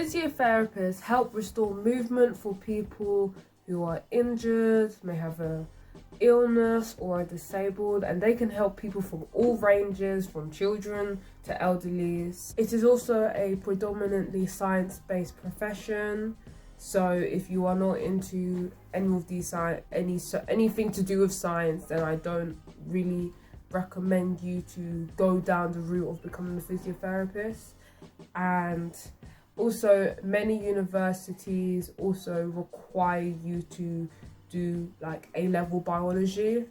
Physiotherapists help restore movement for people who are injured, may have a illness or are disabled, and they can help people from all ranges, from children to elderlies. It is also a predominantly science-based profession, so if you are not into any of these anything to do with science, then I don't really recommend you to go down the route of becoming a physiotherapist. And also many universities also require you to do like A-level biology,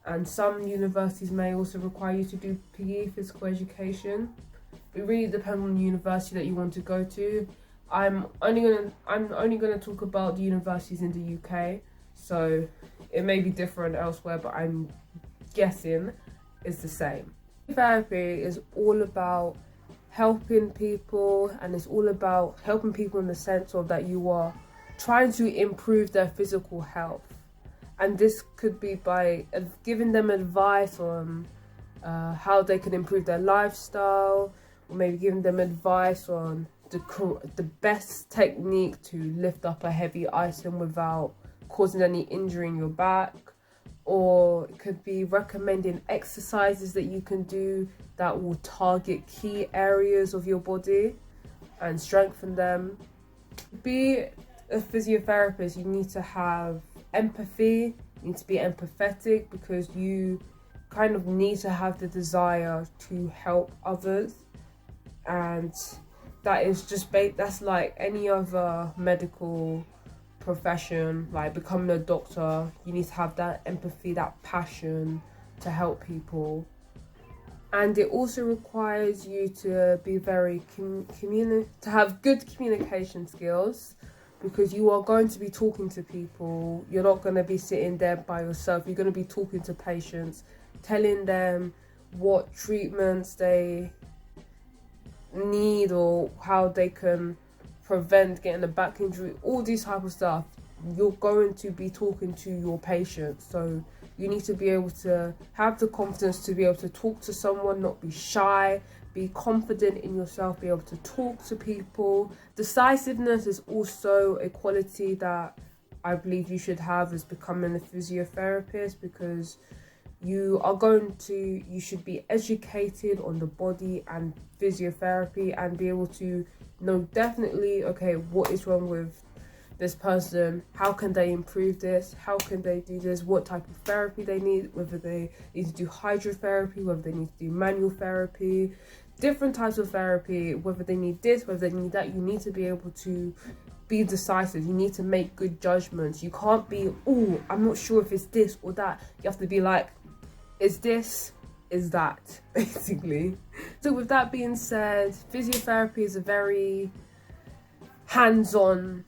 and some universities may also require you to do PE, physical education. It really depends on the university that you want to go to. I'm only gonna talk about the universities in the UK, so it may be different elsewhere, but I'm guessing it's the same. Therapy is all about helping people, and it's all about helping people in the sense of that you are trying to improve their physical health, and this could be by giving them advice on how they can improve their lifestyle, or maybe giving them advice on the best technique to lift up a heavy item without causing any injury in your back, or it could be recommending exercises that you can do that will target key areas of your body and strengthen them. To be a physiotherapist, you need to have empathy, you need to be empathetic, because you kind of need to have the desire to help others, and that is just that's like any other medical profession, like becoming a doctor. You need to have that empathy, that passion to help people, and it also requires you to be very to have good communication skills, because you are going to be talking to people. You're not going to be sitting there by yourself. You're going to be talking to patients, telling them what treatments they need or how they can prevent getting a back injury, all these type of stuff. You're going to be talking to your patients, so you need to be able to have the confidence to be able to talk to someone, not be shy, be confident in yourself, be able to talk to people. Decisiveness is also a quality that I believe you should have as becoming a physiotherapist, because you should be educated on the body and physiotherapy and be able to know definitely, okay, what is wrong with this person, how can they improve this, how can they do this, what type of therapy they need, whether they need to do hydrotherapy, whether they need to do manual therapy, different types of therapy, whether they need this, whether they need that. You need to be able to be decisive. You need to make good judgments. You can't be, oh, I'm not sure if it's this or that. You have to be like, is this, is that, basically. So with that being said, physiotherapy is a very hands-on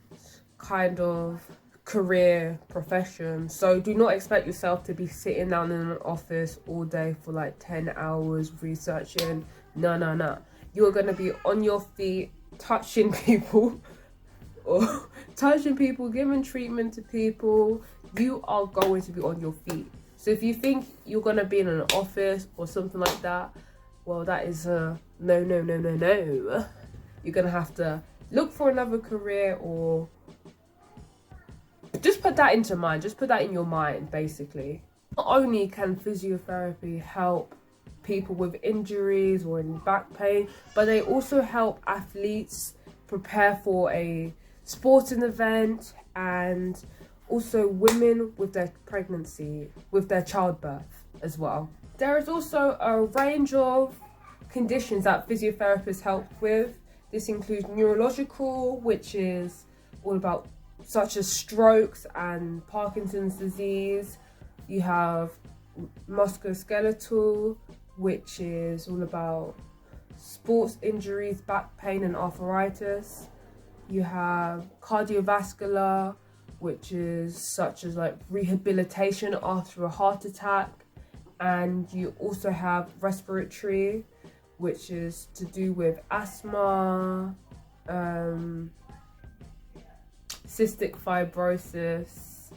kind of career profession, so do not expect yourself to be sitting down in an office all day for like 10 hours researching. No. You're going to be on your feet, touching people, giving treatment to people. You are going to be on your feet. So if you think you're going to be in an office or something like that, well, that is a no. You're going to have to look for another career, or just put that into mind. Just put that in your mind, basically. Not only can physiotherapy help people with injuries or in back pain, but they also help athletes prepare for a sporting event, and also women with their pregnancy, with their childbirth as well. There is also a range of conditions that physiotherapists help with. This includes neurological, which is all about such as strokes and Parkinson's disease. You have musculoskeletal, which is all about sports injuries, back pain and arthritis. You have cardiovascular, which is such as like rehabilitation after a heart attack. And you also have respiratory, which is to do with asthma, cystic fibrosis,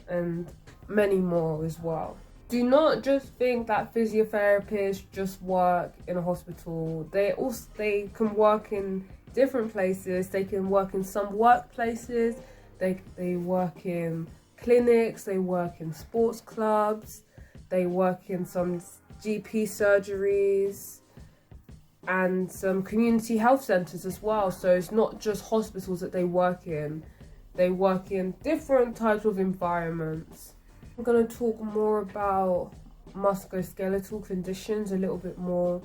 and many more as well. Do not just think that physiotherapists just work in a hospital. They can work in different places. They can work in some workplaces, they work in clinics, they work in sports clubs, they work in some GP surgeries and some community health centres as well. So it's not just hospitals that they work in different types of environments. I'm going to talk more about musculoskeletal conditions a little bit more,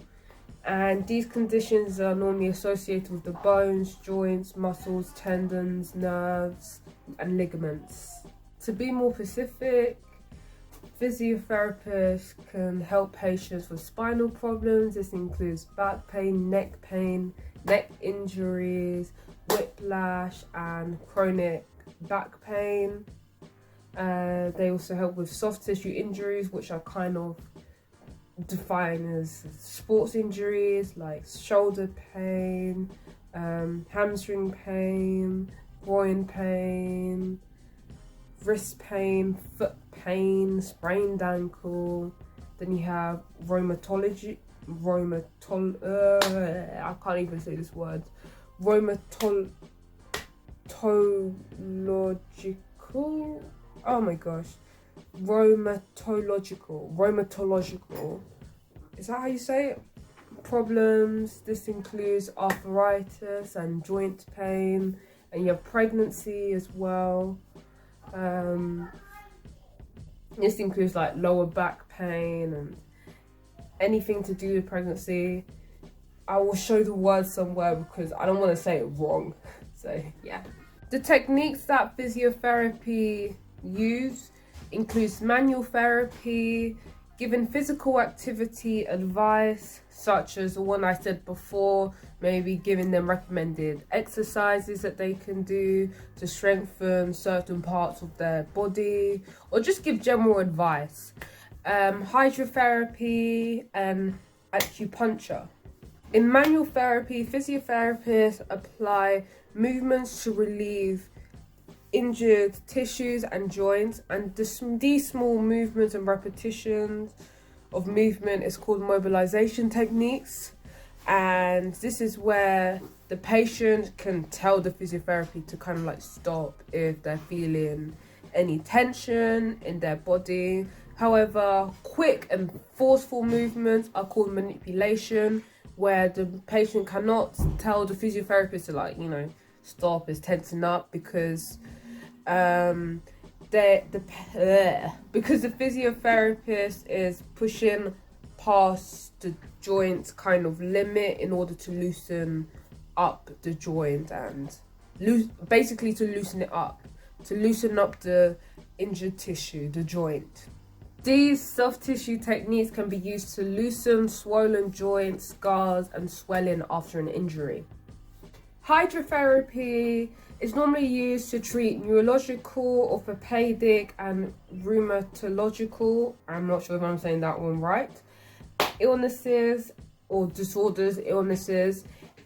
and these conditions are normally associated with the bones, joints, muscles, tendons, nerves and ligaments. To be more specific, physiotherapists can help patients with spinal problems. This includes back pain, neck injuries, whiplash and chronic back pain. They also help with soft tissue injuries, which are kind of defined as sports injuries like shoulder pain, hamstring pain, groin pain, wrist pain, foot pain, sprained ankle. Then you have rheumatological, oh my gosh, rheumatological, is that how you say it? Problems. This includes arthritis and joint pain, and you have pregnancy as well. This includes like lower back pain and anything to do with pregnancy. I will show the word somewhere because I don't want to say it wrong. So yeah. The techniques that physiotherapy use includes manual therapy, giving physical activity advice, such as the one I said before, maybe giving them recommended exercises that they can do to strengthen certain parts of their body, or just give general advice. Hydrotherapy and acupuncture. In manual therapy, physiotherapists apply movements to relieve injured tissues and joints, and these small movements and repetitions of movement is called mobilization techniques. And this is where the patient can tell the physiotherapy to kind of like stop if they're feeling any tension in their body. However, quick and forceful movements are called manipulation, where the patient cannot tell the physiotherapist to, like, you know, stop, is tensing up, because the physiotherapist is pushing past the joint's kind of limit in order to loosen up the joint and basically to loosen it up, to loosen up the injured tissue, the joint. These soft tissue techniques can be used to loosen swollen joints, scars and swelling after an injury. Hydrotherapy is normally used to treat neurological, orthopedic and rheumatological, I'm not sure if I'm saying that one right, illnesses or disorders,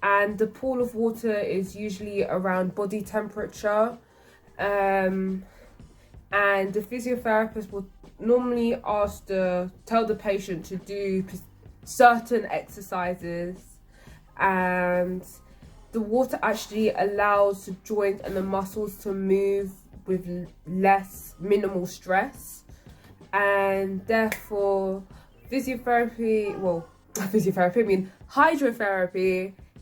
and the pool of water is usually around body temperature, and the physiotherapist will normally tell the patient to do certain exercises, and the water actually allows the joint and the muscles to move with minimal stress, and therefore hydrotherapy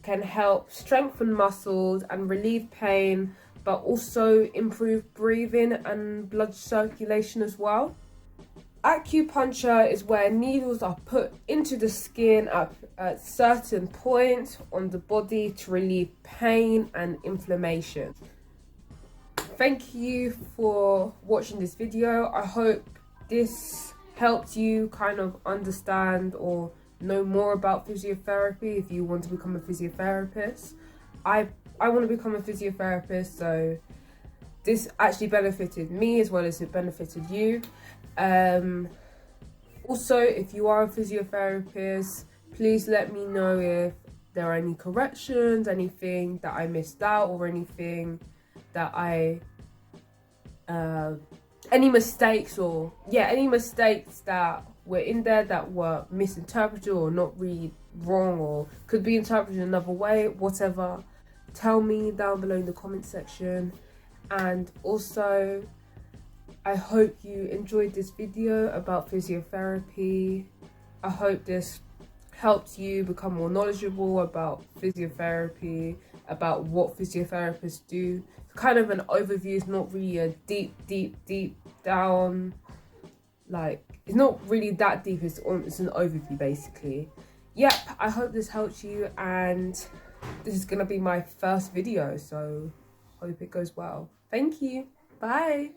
can help strengthen muscles and relieve pain, but also improve breathing and blood circulation as well. Acupuncture is where needles are put into the skin at certain points on the body to relieve pain and inflammation. Thank you for watching this video. I hope this helped you kind of understand or know more about physiotherapy if you want to become a physiotherapist. I want to become a physiotherapist, so this actually benefited me as well as it benefited you. Also, if you are a physiotherapist, please let me know if there are any corrections, anything that I missed out, or anything that any mistakes that were in there that were misinterpreted or not read wrong or could be interpreted another way, whatever. tell me down below in the comment section. And also, I hope you enjoyed this video about physiotherapy. I hope this helped you become more knowledgeable about physiotherapy, about what physiotherapists do. Kind of an overview. It's not really a deep down, like, it's not really that deep. It's an overview basically. Yep, I hope this helps you, and this is gonna be my first video, so hope it goes well. Thank you. Bye.